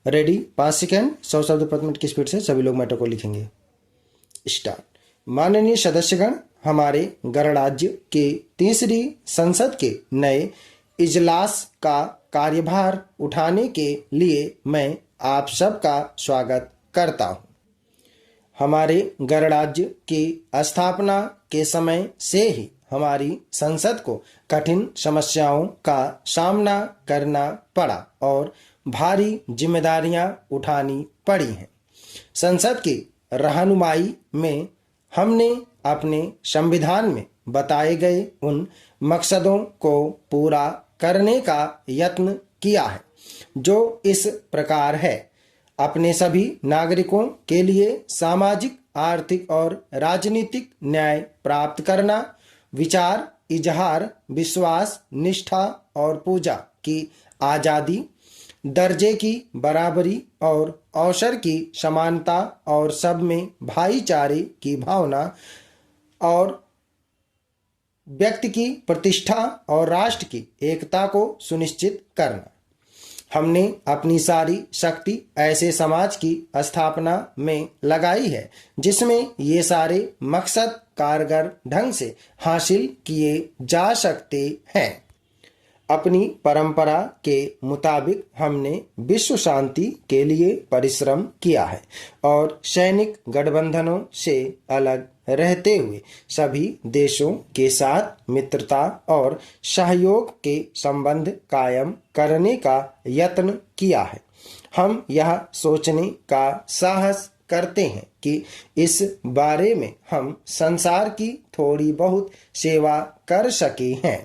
Ready? 5 second, 100 शब्द प्रति minute की स्पीड से सभी लोग मैटर को लिखेंगे। स्टार्ट। माननीय सदस्यगण, हमारे गणराज्य के तीसरी संसद के नए इजलास का कार्यभार उठाने के लिए मैं आप सबका स्वागत करता हूं। हमारे गणराज्य की स्थापना के समय से ही हमारी संसद को कठिन समस्याओं का सामना करना पड़ा और भारी जिम्मेदारियां उठानी पड़ी हैं। संसद की रहनुमाई में हमने अपने संविधान में बताए गए उन मकसदों को पूरा करने का यत्न किया है, जो इस प्रकार है: अपने सभी नागरिकों के लिए सामाजिक, आर्थिक और राजनीतिक न्याय प्राप्त करना, विचार, इजहार, विश्वास, निष्ठा और पूजा की आज़ादी, दर्जे की बराबरी और अवसर की समानता और सब में भाईचारे की भावना और व्यक्ति की प्रतिष्ठा और राष्ट्र की एकता को सुनिश्चित करना। हमने अपनी सारी शक्ति ऐसे समाज की स्थापना में लगाई है जिसमें ये सारे मकसद कारगर ढंग से हासिल किए जा सकते हैं। अपनी परंपरा के मुताबिक हमने विश्व शांति के लिए परिश्रम किया है और सैनिक गठबंधनों से अलग रहते हुए सभी देशों के साथ मित्रता और सहयोग के संबंध कायम करने का यत्न किया है। हम यह सोचने का साहस करते हैं कि इस बारे में हम संसार की थोड़ी बहुत सेवा कर सके हैं।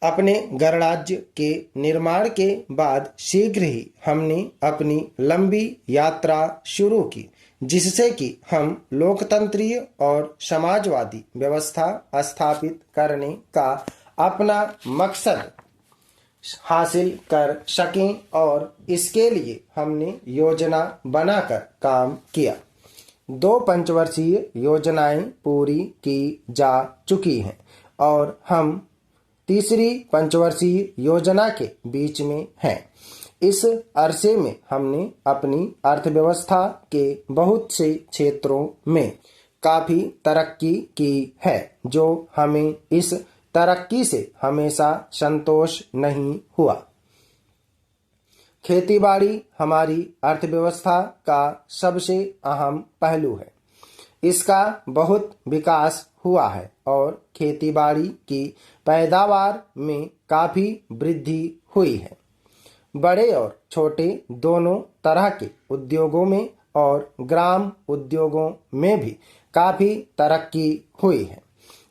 अपने गणराज्य के निर्माण के बाद शीघ्र ही हमने अपनी लंबी यात्रा शुरू की, जिससे कि हम लोकतंत्रीय और समाजवादी व्यवस्था स्थापित करने का अपना मकसद हासिल कर सकें और इसके लिए हमने योजना बनाकर काम किया। 2 पंचवर्षीय योजनाएं पूरी की जा चुकी हैं और हम तीसरी पंचवर्षीय योजना के बीच में हैं। इस अरसे में हमने अपनी अर्थव्यवस्था के बहुत से क्षेत्रों में काफी तरक्की की है, जो हमें इस तरक्की से हमेशा संतोष नहीं हुआ। खेतीबाड़ी हमारी अर्थव्यवस्था का सबसे अहम पहलू है। इसका बहुत विकास हुआ है और खेतीबाड़ी की पैदावार में काफी वृद्धि हुई है। बड़े और छोटे दोनों तरह के उद्योगों में और ग्राम उद्योगों में भी काफी तरक्की हुई है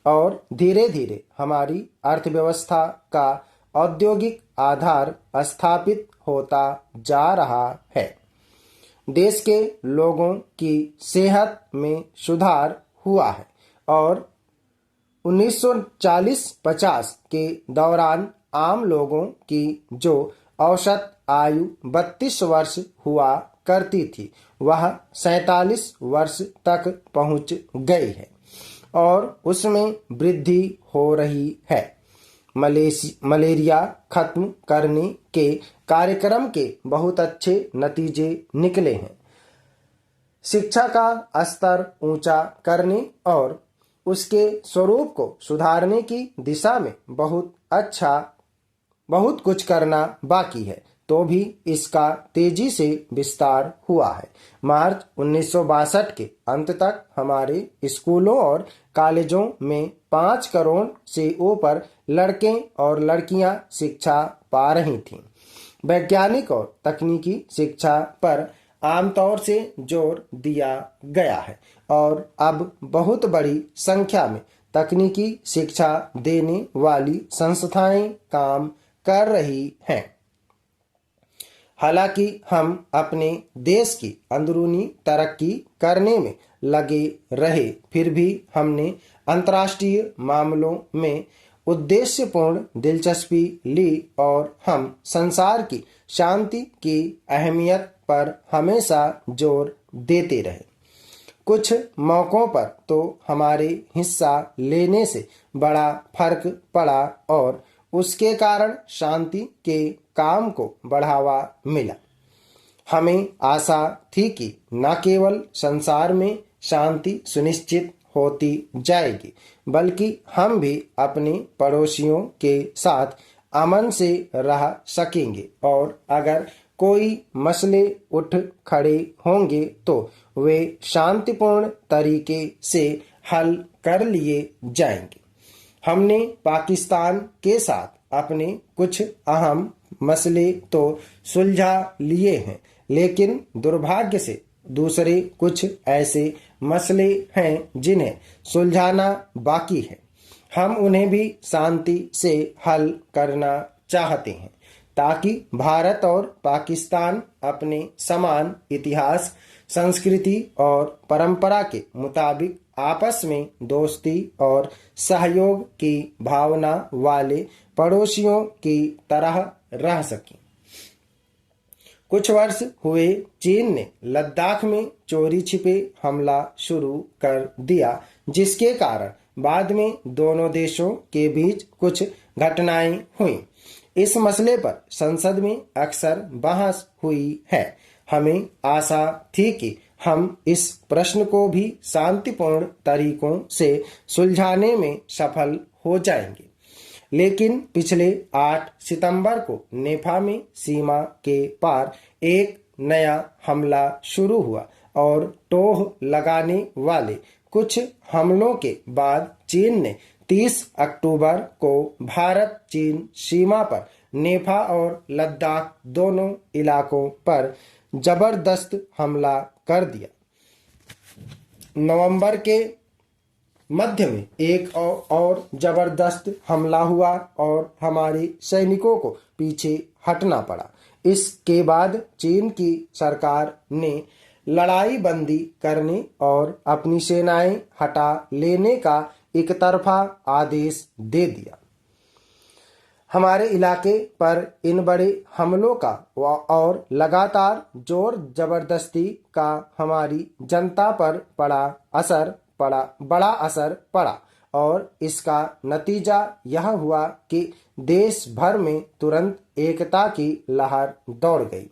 और धीरे धीरे हमारी अर्थव्यवस्था का औद्योगिक आधार स्थापित होता जा रहा है। देश के लोगों की सेहत में सुधार हुआ है और 1940-50 के दौरान आम लोगों की जो औसत आयु 32 वर्ष हुआ करती थी, वह 47 वर्ष तक पहुंच गई है और उसमें वृद्धि हो रही है। मलेरिया खत्म करने के कार्यक्रम के बहुत अच्छे नतीजे निकले हैं। शिक्षा का स्तर ऊंचा करने और उसके स्वरूप को सुधारने की दिशा में बहुत कुछ करना बाकी है, तो भी इसका तेजी से विस्तार हुआ है। मार्च 1962 के अंत तक हमारे स्कूलों और कॉलेजों में 5 करोड़ से ऊपर लड़के और लड़कियां शिक्षा पा रही थीं। वैज्ञानिक और तकनीकी शिक्षा पर आमतौर से जोर दिया गया है और अब बहुत बड़ी संख्या में तकनीकी शिक्षा देने वाली संस्थाएं काम कर रही हैं। हालांकि हम अपने देश की अंदरूनी तरक्की करने में लगे रहे, फिर भी हमने अंतर्राष्ट्रीय मामलों में उद्देश्यपूर्ण दिलचस्पी ली और हम संसार की शांति की अहमियत पर हमेशा जोर देते रहे। कुछ मौकों पर तो हमारे हिस्सा लेने से बड़ा फर्क पड़ा और उसके कारण शांति के काम को बढ़ावा मिला। हमें आशा थी कि न केवल संसार में शांति सुनिश्चित होती जाएगी, बल्कि हम भी अपने पड़ोसियों के साथ अमन से रह सकेंगे, और अगर कोई मसले उठ खड़े होंगे तो वे शांतिपूर्ण तरीके से हल कर लिए जाएंगे। हमने पाकिस्तान के साथ अपने कुछ अहम मसले तो सुलझा लिए हैं, लेकिन दुर्भाग्य से दूसरे कुछ ऐसे मसले हैं जिन्हें सुलझाना बाकी है। हम उन्हें भी शांति से हल करना चाहते हैं, ताकि भारत और पाकिस्तान अपने समान इतिहास, संस्कृति और परंपरा के मुताबिक आपस में दोस्ती और सहयोग की भावना वाले पड़ोसियों की तरह रह सकें। कुछ वर्ष हुए चीन ने लद्दाख में चोरी छिपे हमला शुरू कर दिया, जिसके कारण बाद में दोनों देशों के बीच कुछ घटनाएं हुई। इस मसले पर संसद में अक्सर बहस हुई है। हमें आशा थी कि हम इस प्रश्न को भी शांतिपूर्ण तरीकों से सुलझाने में सफल हो जाएंगे, लेकिन पिछले 8 सितंबर को नेफा में सीमा के पार एक नया हमला शुरू हुआ, और टोह लगाने वाले कुछ हमलों के बाद चीन ने 30 अक्टूबर को भारत चीन सीमा पर नेफा और लद्दाख दोनों इलाकों पर जबरदस्त हमला कर दिया। नवंबर के मध्य में एक और जबरदस्त हमला हुआ और हमारे सैनिकों को पीछे हटना पड़ा। इसके बाद चीन की सरकार ने लड़ाई बंदी करने और अपनी सेनाएं हटा लेने का एकतरफा आदेश दे दिया। हमारे इलाके पर इन बड़े हमलों का और लगातार जोर जबरदस्ती का हमारी जनता पर बड़ा असर पड़ा, और इसका नतीजा यह हुआ कि देश भर में तुरंत एकता की लहर दौड़ गई।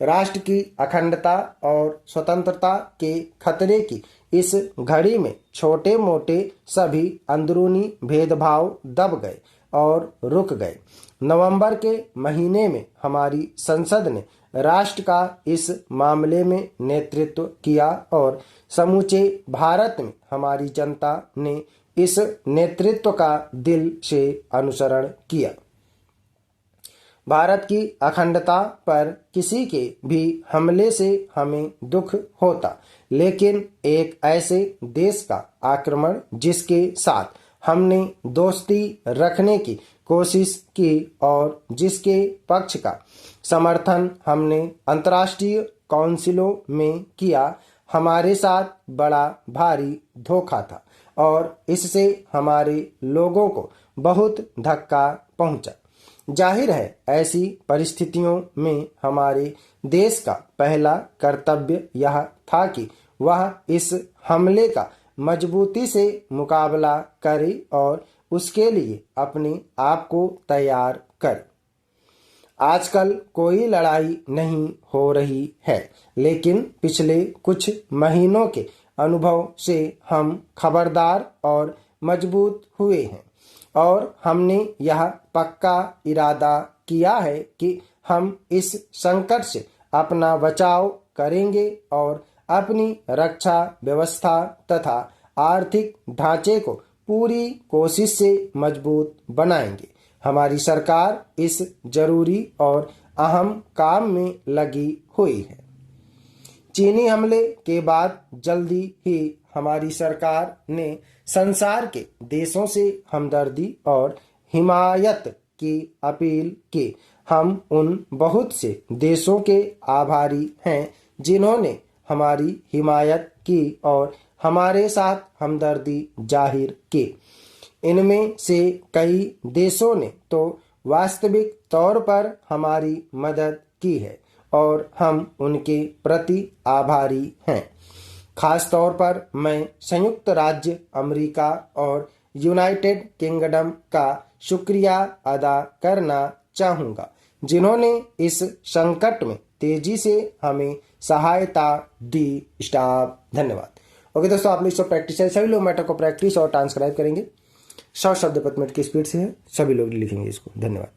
राष्ट्र की अखंडता और स्वतंत्रता के खतरे की इस घड़ी में छोटे मोटे सभी अंदरूनी भेदभाव दब गए और रुक गए। नवंबर के महीने में हमारी संसद ने राष्ट्र का इस मामले में नेतृत्व किया, और समूचे भारत में हमारी जनता ने इस नेतृत्व का दिल से अनुसरण किया। भारत की अखंडता पर किसी के भी हमले से हमें दुख होता, लेकिन एक ऐसे देश का आक्रमण जिसके साथ हमने दोस्ती रखने की कोशिश की और जिसके पक्ष का समर्थन हमने अंतर्राष्ट्रीय काउंसिलों में किया, हमारे साथ बड़ा भारी धोखा था, और इससे हमारे लोगों को बहुत धक्का पहुंचा। जाहिर है, ऐसी परिस्थितियों में हमारे देश का पहला कर्तव्य यह था कि वह इस हमले का मजबूती से मुकाबला करे और उसके लिए अपने आप को तैयार करे। आजकल कोई लड़ाई नहीं हो रही है, लेकिन पिछले कुछ महीनों के अनुभव से हम खबरदार और मजबूत हुए हैं, और हमने यह पक्का इरादा किया है कि हम इस संकट से अपना बचाव करेंगे और अपनी रक्षा व्यवस्था तथा आर्थिक ढांचे को पूरी कोशिश से मजबूत बनाएंगे। हमारी सरकार इस जरूरी और अहम काम में लगी हुई है। चीनी हमले के बाद जल्दी ही हमारी सरकार ने संसार के देशों से हमदर्दी और हिमायत की अपील की। हम उन बहुत से देशों के आभारी हैं जिन्होंने हमारी हिमायत की और हमारे साथ हमदर्दी जाहिर की। इनमें से कई देशों ने तो वास्तविक तौर पर हमारी मदद की है और हम उनके प्रति आभारी हैं। खास तौर पर मैं संयुक्त राज्य अमेरिका और यूनाइटेड किंगडम का शुक्रिया अदा करना चाहूँगा जिन्होंने इस संकट में तेजी से हमें सहायता दी। स्टॉप। धन्यवाद। ओके दोस्तों, आप लोग इसको प्रैक्टिस है, सभी लोग मैटर को प्रैक्टिस और ट्रांसक्राइब करेंगे। 100 शब्द प्रति मिनट की स्पीड से है, सभी लोग लिखेंगे इसको। धन्यवाद।